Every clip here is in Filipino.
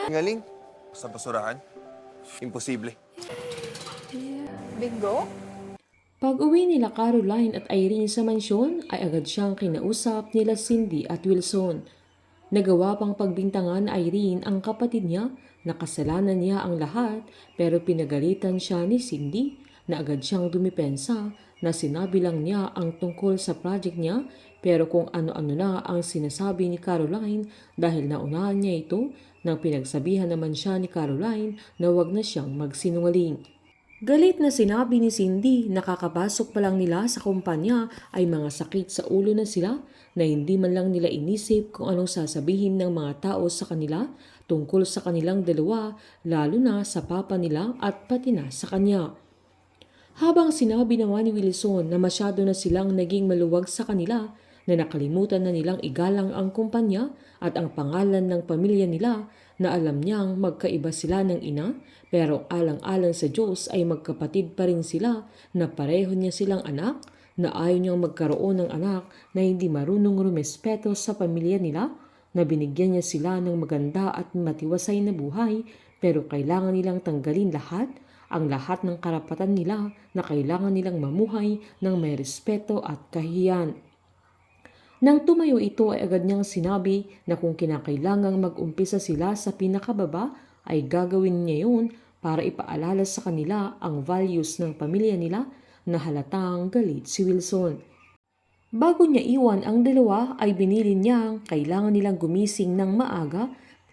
Galing. Sa basurahan? Imposible. Bingo? Pag-uwi nila Caroline at Irene sa mansyon ay agad siyang kinausap nila Cindy at Wilson. Nagawa pang pagbintangan ni Irene ang kapatid niya na kasalanan niya ang lahat pero pinagalitan siya ni Cindy na agad siyang dumipensa na sinabi lang niya ang tungkol sa project niya pero kung ano-ano na ang sinasabi ni Caroline dahil naunahan niya ito nang pinagsabihan naman siya ni Caroline na wag na siyang magsinungaling. Galit na sinabi ni Cindy na kakapasok pa lang nila sa kumpanya ay mga sakit sa ulo na sila na hindi man lang nila inisip kung anong sasabihin ng mga tao sa kanila tungkol sa kanilang dalawa lalo na sa papa nila at pati na sa kanya. Habang sinabi naman ni Wilson na masyado na silang naging maluwag sa kanila na nakalimutan na nilang igalang ang kumpanya at ang pangalan ng pamilya nila na alam niyang magkaiba sila ng ina pero alang-alang sa Diyos ay magkapatid pa rin sila na pareho niya silang anak na ayaw niyang magkaroon ng anak na hindi marunong rumespeto sa pamilya nila na binigyan niya sila ng maganda at matiwasay na buhay pero kailangan nilang tanggalin ang lahat ng karapatan nila na kailangan nilang mamuhay ng may respeto at kahihiyan. Nang tumayo ito ay agad niyang sinabi na kung kinakailangang mag-umpisa sila sa pinakababa ay gagawin niya yun para ipaalala sa kanila ang values ng pamilya nila na halatang galit si Wilson. Bago niya iwan ang dalawa ay binili niyang kailangan nilang gumising ng maaga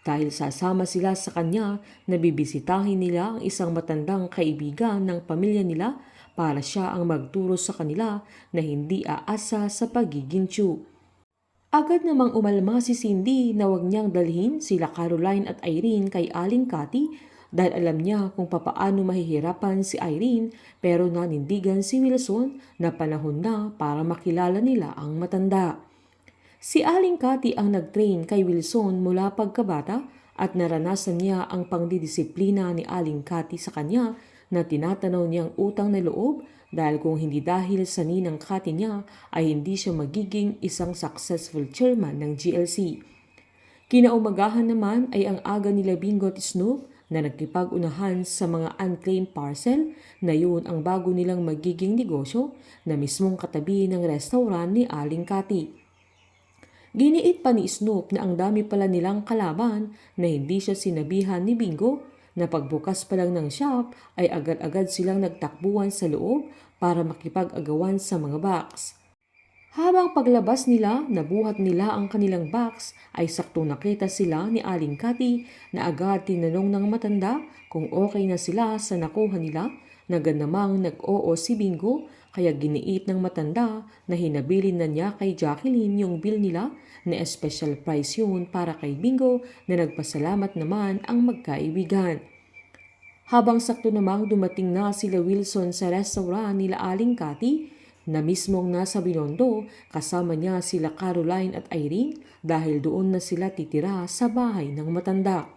dahil sasama sila sa kanya na bibisitahin nila ang isang matandang kaibigan ng pamilya nila para siya ang magturo sa kanila na hindi aasa sa pagiging tiyo. Agad namang umalma si Cindy na wag niyang dalhin sila Caroline at Irene kay Aling Cathy dahil alam niya kung papaano mahihirapan si Irene pero nanindigan si Wilson na panahon na para makilala nila ang matanda. Si Aling Cathy ang nag-train kay Wilson mula pagkabata at naranasan niya ang pangdidisiplina ni Aling Cathy sa kanya na tinatanaw niyang utang na loob dahil kung hindi dahil sa ninang Cathy niya ay hindi siya magiging isang successful chairman ng GLC. Kinaumagahan naman ay ang aga nila Bingo at Snoop na nagkipag-unahan sa mga unclaimed parcel na yun ang bago nilang magiging negosyo na mismong katabi ng restaurant ni Aling Cathy. Giniit pa ni Snoop na ang dami pala nilang kalaban na hindi siya sinabihan ni Bingo na pagbukas pa lang ng shop ay agad-agad silang nagtakbuhan sa loob para makipag-agawan sa mga box. Habang paglabas nila, nabuhat nila ang kanilang box ay saktong nakita sila ni Aling Cathy na agad tinanong ng matanda kung okay na sila sa nakuha nila na ganamang nag-oo si Bingo kaya giniit ng matanda na hinabilin na niya kay Jacqueline yung bill nila na special price yun para kay Bingo na nagpasalamat naman ang magkaibigan. Habang sakto namang dumating na sila Wilson sa restaurant nila Aling Cathy na mismong nasa Binondo kasama niya sila Caroline at Irene dahil doon na sila titira sa bahay ng matanda.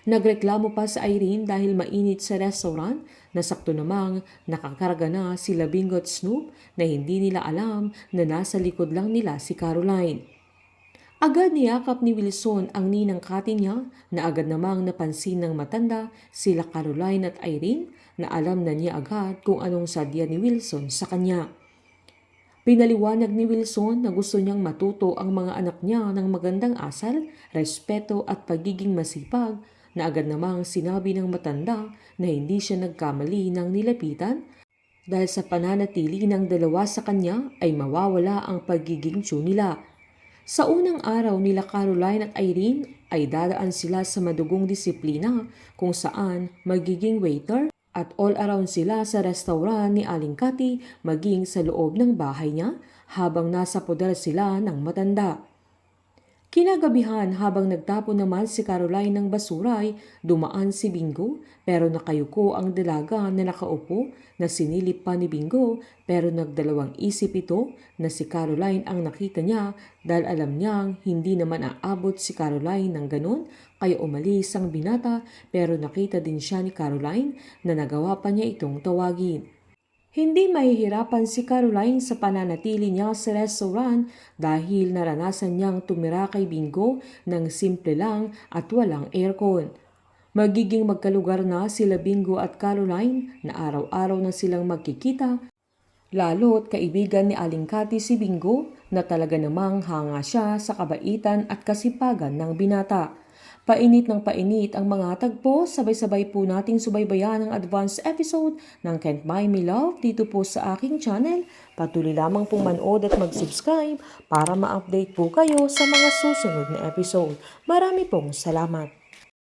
Nagreklamo pa sa Irene dahil mainit sa restaurant na sakto namang nakakarga na sila Bingo at Snoop na hindi nila alam na nasa likod lang nila si Caroline. Agad niyakap ni Wilson ang ninang Cathy niya na agad namang napansin ng matanda sila Caroline at Irene na alam na niya agad kung anong sadya ni Wilson sa kanya. Pinaliwanag ni Wilson na gusto niyang matuto ang mga anak niya ng magandang asal, respeto at pagiging masipag na agad namang sinabi ng matanda na hindi siya nagkamali ng nilapitan dahil sa pananatili ng dalawa sa kanya ay mawawala ang pagiging tiyo nila. Sa unang araw nila Caroline at Irene ay dadaan sila sa madugong disiplina kung saan magiging waiter at all around sila sa restaurant ni Aling Cathy maging sa loob ng bahay niya habang nasa poder sila ng matanda. Kinagabihan habang nagtapon naman si Caroline ng basura ay dumaan si Bingo pero nakayuko ang dalaga na nakaupo na sinilip pa ni Bingo pero nagdalawang isip ito na si Caroline ang nakita niya dahil alam niyang hindi naman aabot si Caroline ng ganun kaya umalis ang binata pero nakita din siya ni Caroline na nagawa pa niya itong tawagin. Hindi mahihirapan si Caroline sa pananatili niya sa restaurant dahil naranasan niyang tumira kay Bingo ng simple lang at walang aircon. Magiging magkalugar na sila Bingo at Caroline na araw-araw na silang magkikita, lalo't kaibigan ni Aling Cathy si Bingo na talaga namang hanga siya sa kabaitan at kasipagan ng binata. Painit ng painit ang mga tagpo, sabay-sabay po nating subaybayan ang advanced episode ng Can't Buy Me Love dito po sa aking channel. Patuloy lamang pong manood at mag-subscribe para ma-update po kayo sa mga susunod na episode. Marami pong salamat!